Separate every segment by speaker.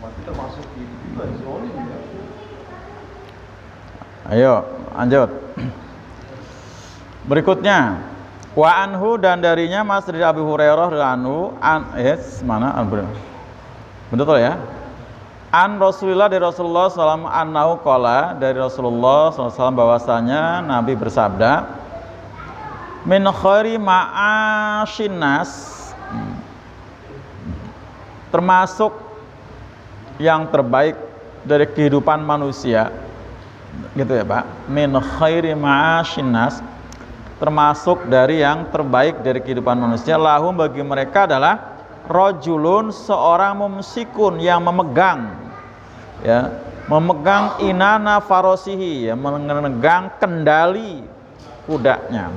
Speaker 1: Berarti termasuk itu juga zolim ya.
Speaker 2: Ayo, lanjut. Berikutnya, wa anhu dan darinya Mas dari Abu Hurairah radhiyallahu anhu betul ya? An Rasulillah dari Rasulullah SAW annahu qala dari Rasulullah SAW bahwasanya Nabi bersabda min khairi ma'asyin nas, termasuk yang terbaik dari kehidupan manusia, gitu ya Pak. Min khairi ma'asyin nas, termasuk dari yang terbaik dari kehidupan manusia, lahum bagi mereka adalah rajulun, seorang mumsikun yang memegang, ya, memegang inana farosihi, ya, memegang kendali kudanya,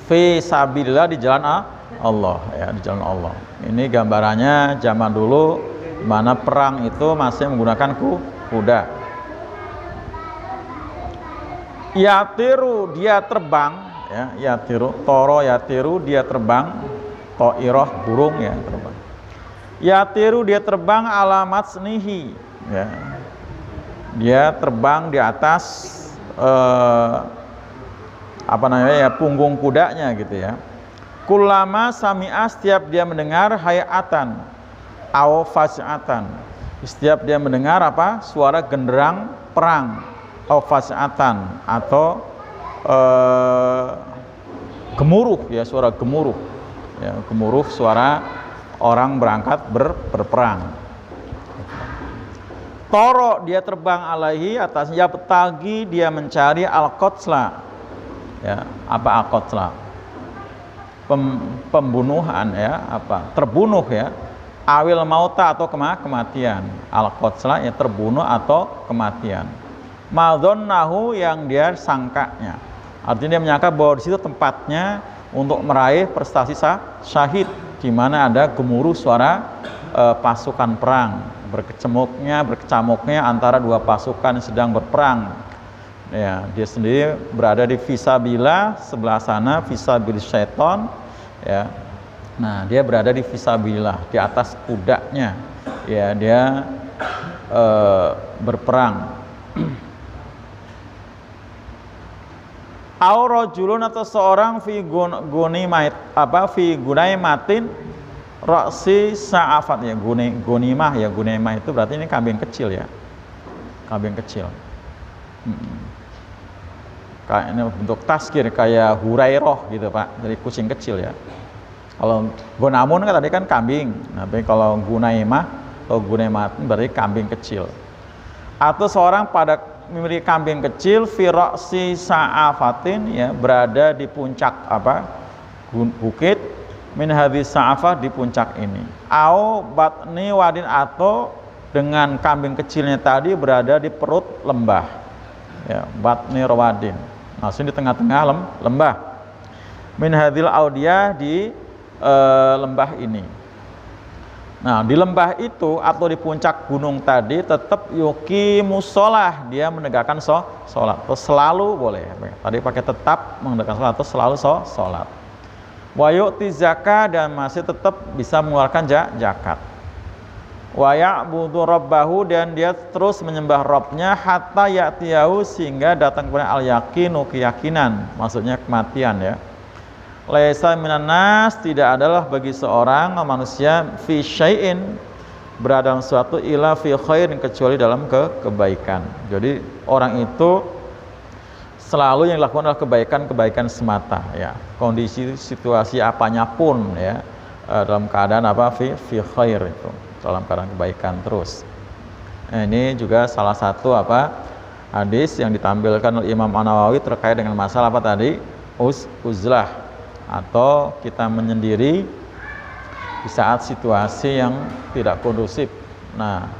Speaker 2: fi sabilillah, di jalan Allah, ya, di jalan Allah. Ini gambarannya zaman dulu mana perang itu masih menggunakan kuda. Yatiru, dia terbang, ya, yatiru, toro yatiru, dia terbang, toiroh, burung, ya, terbang. Yatiru, dia terbang alamat senihi, ya, dia terbang di atas apa namanya, ya, punggung kudanya, gitu ya. Kullama sami'a, setiap dia mendengar hayatan aw fas'atan, setiap dia mendengar apa, suara genderang perang, aw fas'atan, atau gemuruh, ya, suara gemuruh, ya, gemuruh suara orang berangkat berperang. Toro, dia terbang alaihi, atasnya, petagi, dia mencari al-qotla, ya, apa al-qotla, pembunuhan, ya, apa, terbunuh, ya, awil mauta, atau kematian, al-qotla, ya, terbunuh atau kematian, madhonnahu, yang dia sangkanya, artinya dia menyangka bahwa di situ tempatnya untuk meraih prestasi syahid, di mana ada gemuruh suara pasukan perang, berkecamuknya antara dua pasukan yang sedang berperang. Ya, dia sendiri berada di fisabilillah, sebelah sana fisabilil syaiton, ya. Nah, dia berada di fisabilillah, di atas kudanya, ya, dia berperang. Aurojulun, atau seorang fi gunaimatin roksi sa'afat, ya, gunimah, ya, gunimah itu berarti ini kambing kecil, ya, kambing kecil. Kayak ini bentuk taskir, kayak hurairoh gitu Pak, dari kucing kecil, ya. Kalau gonamun kan tadi kan kambing, tapi kalau gunaimah atau gunaimatin berarti kambing kecil. Atau seorang pada memiliki kambing kecil, firoksi sa'afatin, ya, berada di puncak apa, bukit, min hadis sa'afah, di puncak ini. Au batni wadin, atau dengan kambing kecilnya tadi berada di perut lembah, ya, batni rawadin, maksudnya di tengah-tengah lembah. Min hadil audiyah, di lembah ini. Nah, di lembah itu atau di puncak gunung tadi tetap yuki musolah, dia menegakkan sholat, atau selalu boleh. Tadi pakai tetap menegakkan sholat, atau selalu sholat. Wa yu'ti zakat, dan masih tetap bisa mengeluarkan zakat. Wa ya'budu rabbahu, dan dia terus menyembah Rabbnya, hatta ya'tiyahu, sehingga datang kepada al-yaqinu, keyakinan, maksudnya kematian, ya. Laisa minan nas, tidak adalah bagi seorang manusia, fi syai'in, berada dalam suatu, ila fi khairin, kecuali dalam kebaikan. Jadi orang itu selalu yang dilakukan adalah kebaikan semata, ya. Kondisi situasi apanya pun, ya, dalam keadaan apa, fi khair, itu dalam keadaan kebaikan terus. Nah, ini juga salah satu apa, hadis yang ditampilkan oleh Imam An-Nawawi terkait dengan masalah apa tadi, uzlah, atau kita menyendiri di saat situasi yang tidak kondusif. Nah,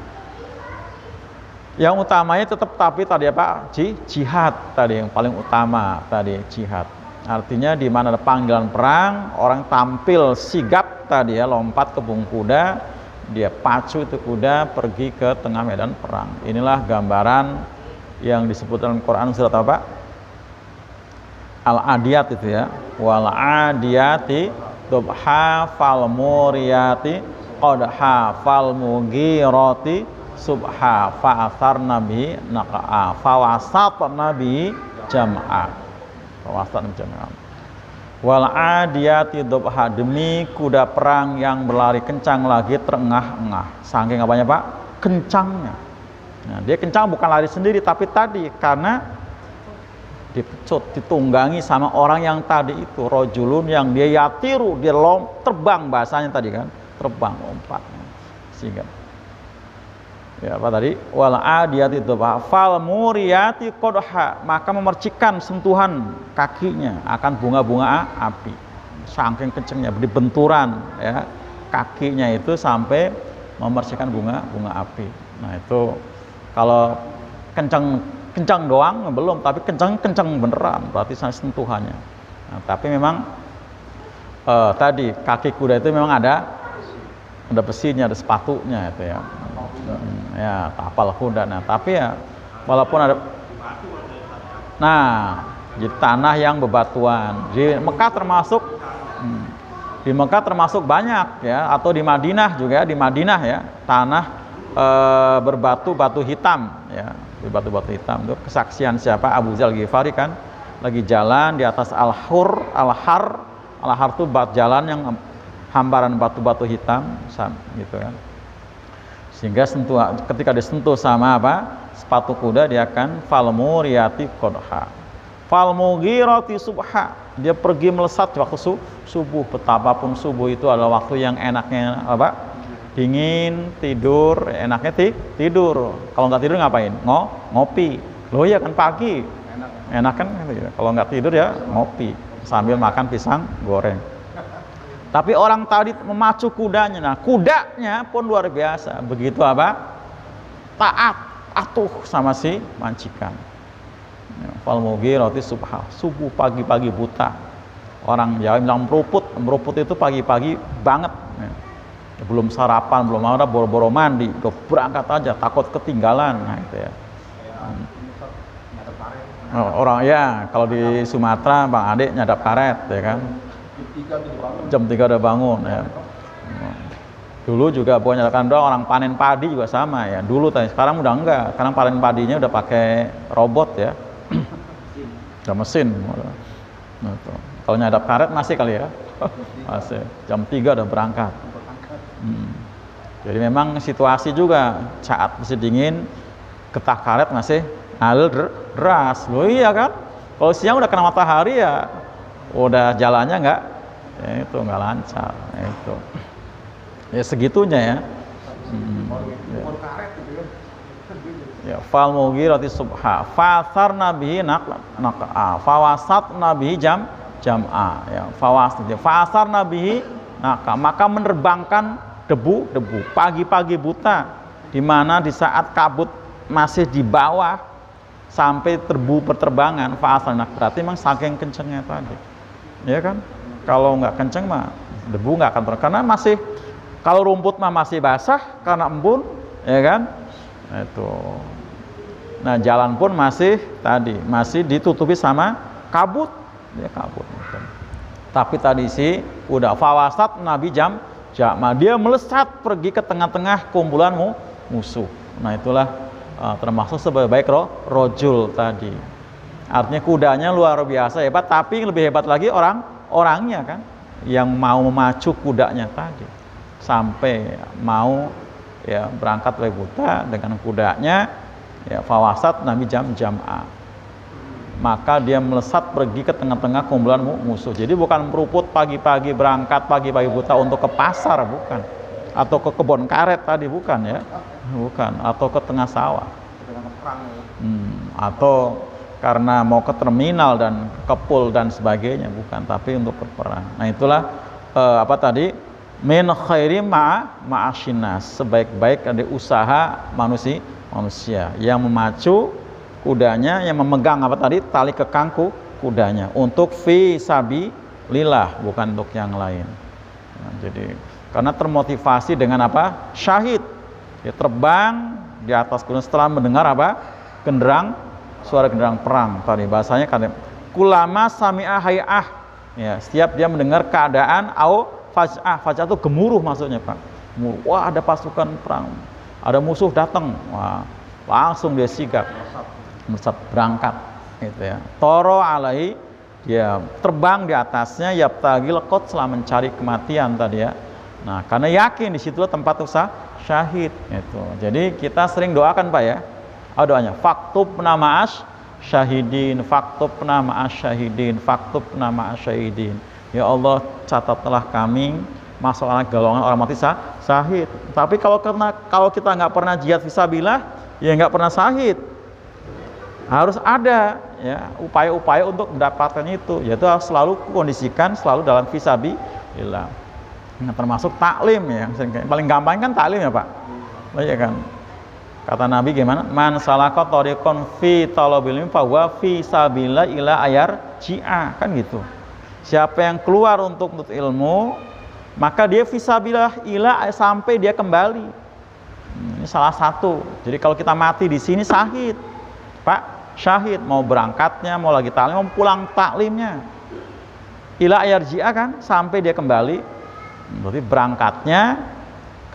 Speaker 2: yang utamanya tetap tapi tadi apa, jihad tadi, yang paling utama tadi jihad. Artinya di mana ada panggilan perang, orang tampil sigap tadi, ya, lompat ke punggung kuda, dia pacu itu kuda pergi ke tengah medan perang. Inilah gambaran yang disebut dalam Quran surat apa? Al-Adiyat itu, ya. Wal adiyati dubha fal muriyati qadha fal mughirati subha fa athar nabi naqa fa wasat nabi jam'a fa wasat jam'a wal adiyati dhabha demi kuda perang yang berlari kencang lagi terengah-engah saking apanya Pak kencangnya. Nah, dia kencang bukan lari sendiri tapi tadi karena dipecut, ditunggangi sama orang yang tadi itu rojulun yang dia yatiru, dia terbang bahasanya tadi kan, terbang lompat. Sehingga ya apa tadi? Wal adiyati dhabha fal muriyati qadha, maka memercikan sentuhan kakinya akan bunga-bunga api. Saking kencengnya dibenturan ya kakinya itu sampai memercikan bunga-bunga api. Nah, itu kalau kencang doang belum, tapi kencang beneran berarti sentuhannya. Nah, tapi memang tadi kaki kuda itu memang ada besinya, ada sepatunya itu ya. Ya, tapal kuda. Nah, tapi ya walaupun ada di tanah yang bebatuan. Di Mekah termasuk banyak ya, atau di Madinah juga, di Madinah ya, tanah berbatu hitam ya. Batu-batu hitam itu kesaksian siapa? Abu Dzar Ghifari kan lagi jalan di atas al-har itu jalan yang hamparan batu-batu hitam gitu kan, sehingga ketika disentuh sama sepatu kuda dia akan fal muriyati qadha fal mughirati subha, dia pergi melesat waktu subuh. Betapapun subuh itu adalah waktu yang enaknya dingin, tidur, enaknya tidur. Kalau nggak tidur ngapain? Ngopi. Loh ya kan pagi. Enak kan? Kalau nggak tidur ya ngopi sambil makan pisang goreng. Tapi orang tadi memacu kudanya. Nah, kudanya pun luar biasa. Begitu taat, atuh sama si mancikan. Fal mughirati subha, subuh pagi-pagi buta. Orang Jawa bilang meruput itu pagi-pagi banget. Belum sarapan, belum ada, boro-boro mandi, udah berangkat aja, takut ketinggalan. Nah, itu ya. Orang ya, kalau di Sumatera Bang Ade nyadap karet ya kan. Jam 3 udah bangun ya. Dulu juga bukan nyadap karet, orang panen padi juga sama ya. Dulu tadi, sekarang udah enggak. Sekarang panen padinya udah pakai robot ya. Udah mesin. Nah, kalau nyadap karet masih kali ya. Masih. Jam 3 udah berangkat. Jadi memang situasi juga saat masih dingin, getah karet masih ngalir deras. Loh iya kan? Kalau siang udah kena matahari ya udah jalannya nggak lancar. Itu ya segitunya ya. Ya fal mughirati subha fasar nabihi naqa fawasat nabihi jam'a ya fasar nabihi naqa, maka menerbangkan debu pagi-pagi buta, di mana di saat kabut masih di bawah sampai berterbangan fasal. Nah, berarti memang saking kencengnya tadi ya kan. Kalau nggak kenceng mah debu nggak akan karena masih, kalau rumput mah masih basah karena embun ya kan. Nah, itu nah jalan pun masih ditutupi sama kabut ya, kabut. Tapi tadi sih udah fawasat nabi dia melesat pergi ke tengah-tengah kumpulan musuh. Nah, itulah termasuk sebagai baik rojul tadi. Artinya kudanya luar biasa hebat, tapi lebih hebat lagi orangnya kan, yang mau memacu kudanya tadi sampai mau ya berangkat dari buta dengan kudanya ya fawasat nabi jam'a. Maka dia melesat pergi ke tengah-tengah kumpulan musuh. Jadi bukan meruput pagi-pagi berangkat pagi-pagi buta untuk ke pasar, bukan, atau ke kebun karet tadi, bukan ya, bukan, atau ke tengah sawah, atau karena mau ke terminal dan ke pool dan sebagainya, bukan, tapi untuk berperang. Nah, itulah tadi min khairi ma'asyinas, sebaik-baik ada usaha manusia yang memacu kudanya, yang memegang tali kekang kudanya untuk fi sabilillah, bukan untuk yang lain. Nah, jadi karena termotivasi dengan syahid, dia terbang di atas kuda setelah mendengar suara genderang perang tadi, bahasanya kan kulama sami'a hay'ah ya, setiap dia mendengar keadaan au faj'ah itu gemuruh maksudnya Pak. Wah, ada pasukan perang, ada musuh datang, wah, langsung dia sigap, berangkat, gitu ya. Toro alaihi, dia terbang di atasnya, yabtagil qatla, mencari kematian tadi ya. Nah, karena yakin di situlah tempat usaha syahid itu. Jadi kita sering doakan Pak ya. Doanya faktub nama syahidin, faktub nama syahidin, faktub nama syahidin. Ya Allah, catatlah kami masuk golongan orang mati syahid. Tapi kalau kita nggak pernah jihad fisabilillah, ya nggak pernah syahid. Harus ada ya upaya-upaya untuk mendapatkan itu, yaitu harus selalu kondisikan selalu dalam fisabilillah. Nah, termasuk taklim ya, paling gampang kan taklim ya Pak, iya kan. Kata Nabi gimana? Man salaka thariqan fi talabil ilmi fa huwa fi sabilillah ila ayar ji'a, kan gitu. Siapa yang keluar untuk menuntut ilmu, maka dia fisabilillah ila sampai dia kembali. Ini salah satu. Jadi kalau kita mati di sini syahid, Pak, syahid, mau berangkatnya, mau lagi taklim, mau pulang taklimnya. Ila ayar ji'a kan, sampai dia kembali. Berarti berangkatnya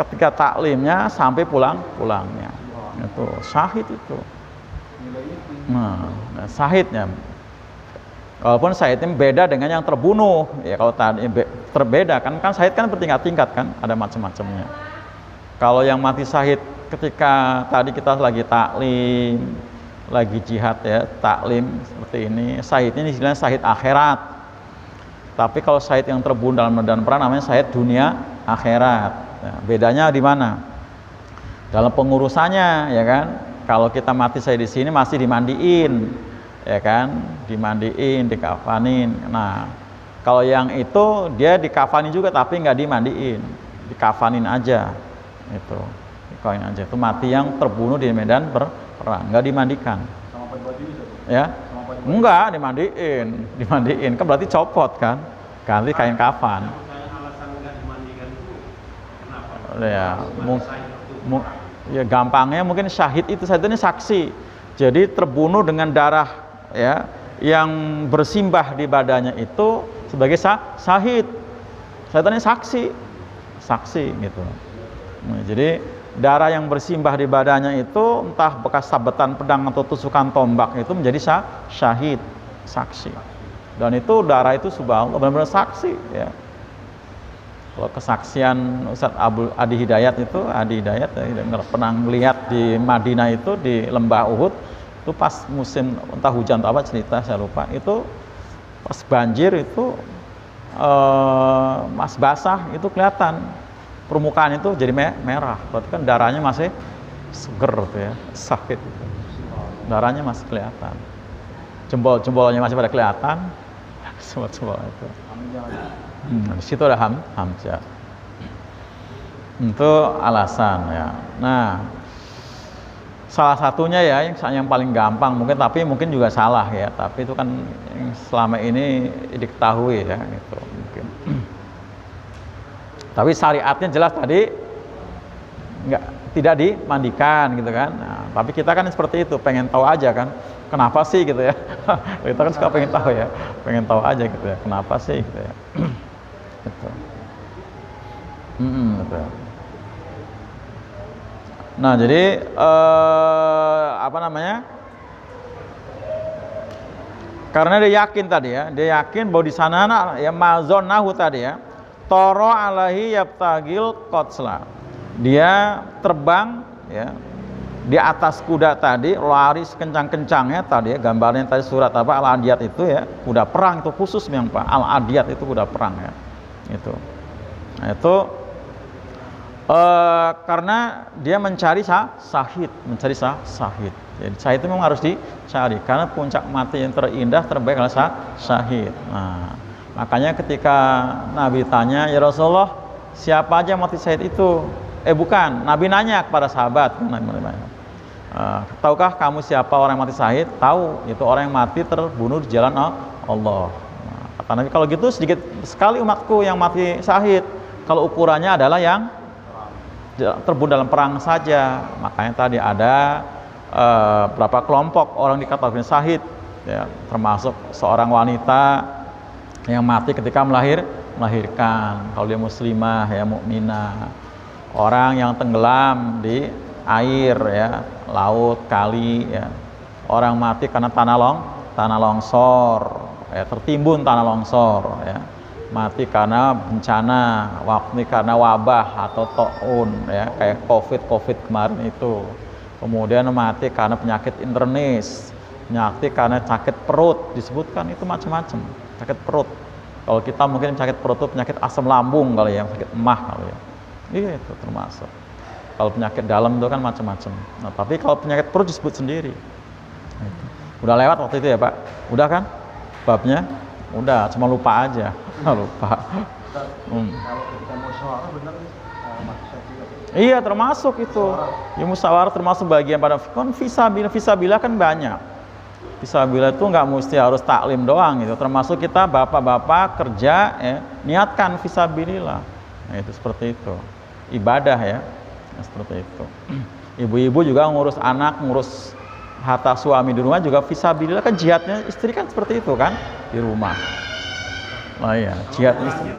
Speaker 2: ketika taklimnya sampai pulangnya. Itu syahid itu. Nah, syahidnya. Walaupun syahidnya beda dengan yang terbunuh. Ya kalau tadi terbeda kan syahid kan bertingkat-tingkat kan, ada macam-macamnya. Kalau yang mati syahid ketika tadi kita lagi taklim, lagi jihad ya, taklim seperti ini, syahidnya istilahnya syahid akhirat. Tapi kalau syahid yang terbunuh dalam medan perang namanya syahid dunia akhirat. Nah, bedanya di mana? Dalam pengurusannya ya kan. Kalau kita mati syahid di sini masih dimandiin, ya kan, dimandiin, dikafanin. Nah, kalau yang itu dia dikafani juga tapi nggak dimandiin, dikafanin aja, itu, dikafanin aja. Itu mati yang terbunuh di medan perang, nggak dimandikan.
Speaker 1: Sama pakai baju bisa,
Speaker 2: ya? Enggak, dimandiin, kan berarti copot kan, ganti kain kafan.
Speaker 3: Alasan nggak dimandikan itu kenapa?
Speaker 2: Ya, ya gampangnya mungkin syahid itu saksi. Jadi terbunuh dengan darah ya yang bersimbah di badannya itu sebagai syahid. Syahidnya saksi gitu. Nah, jadi darah yang bersimbah di badannya itu entah bekas sabetan pedang atau tusukan tombak itu menjadi syahid, saksi. Dan itu darah itu subhanallah benar-benar saksi ya. Kalau kesaksian Ustadz Adi Hidayat itu, ya, pernah melihat di Madinah itu di lembah Uhud itu pas musim entah hujan atau apa cerita saya lupa, itu pas banjir itu mas basah itu kelihatan permukaan itu jadi merah, berarti kan darahnya masih seger tuh ya, sakit itu. Darahnya masih kelihatan, jempol-jempolnya masih pada kelihatan, jempol itu. Di situ ada hamzah. Itu alasan ya. Nah, salah satunya ya yang paling gampang mungkin, tapi mungkin juga salah ya. Tapi itu kan yang selama ini diketahui ya, itu mungkin. Tapi syariatnya jelas tadi tidak dimandikan gitu kan. Nah, tapi kita kan seperti itu, pengen tahu aja kan. Kenapa sih gitu ya? Kita kan suka pengen tahu ya, pengen tahu aja gitu ya. Kenapa sih gitu ya? Gitu. Gitu. Nah jadi apa namanya? Karena dia yakin tadi ya, dia yakin bahwa di sana ya mazonahu tadi ya, toro alaihi yabtagil qatla. Dia terbang ya di atas kuda tadi, lari sekencang-kencangnya tadi ya, gambarnya tadi surat apa Al-Adiyat itu ya, kuda perang itu khusus yang Pak, Al-Adiyat itu kuda perang ya. Itu. Nah, itu karena dia mencari syahid. Jadi syahid itu memang harus dicari karena puncak mati yang terindah terbaik adalah syahid. Nah, makanya ketika Nabi tanya, "Ya Rasulullah, siapa aja mati syahid itu?" Bukan, Nabi nanya kepada sahabat, tahukah kamu siapa orang yang mati syahid? Tahu, itu orang yang mati terbunuh di jalan Allah. Nah, kata Nabi, kalau gitu sedikit sekali umatku yang mati syahid. Kalau ukurannya adalah yang terbunuh dalam perang saja. Makanya tadi ada berapa kelompok orang dikatakan syahid, ya, termasuk seorang wanita yang mati ketika melahirkan. Kalau dia muslimah, ya mukminah. orang yang tenggelam di air ya, laut, kali ya. Orang mati karena tanah longsor, ya, tertimbun tanah longsor ya. Mati karena bencana, waktu karena wabah atau taun ya, kayak COVID kemarin itu. Kemudian mati karena penyakit internis, penyakit karena sakit perut, disebutkan itu macam-macam, sakit perut. Kalau kita mungkin sakit perut itu penyakit asam lambung kali ya, sakit emah kali ya. Iya itu termasuk. Kalau penyakit dalam itu kan macam-macam. Nah, tapi kalau penyakit perut disebut sendiri. Itu. Udah lewat waktu itu ya Pak? Udah kan babnya? Udah, cuma lupa aja. Lupa.
Speaker 1: Kalau kita mau musyawarah benar nih, mati juga.
Speaker 2: Iya termasuk itu. Ya musyawarah termasuk bagian pada kan fisabilillah kan banyak. Fisabilillah itu nggak mesti harus taklim doang gitu. Termasuk kita bapak-bapak kerja ya, niatkan fisabilillah. Nah, itu seperti itu. Ibadah ya. Nah, seperti itu. Ibu-ibu juga ngurus anak, ngurus harta suami di rumah juga fisabilillah kan, jihadnya istri kan seperti itu kan di rumah. Oh iya, jihad istri.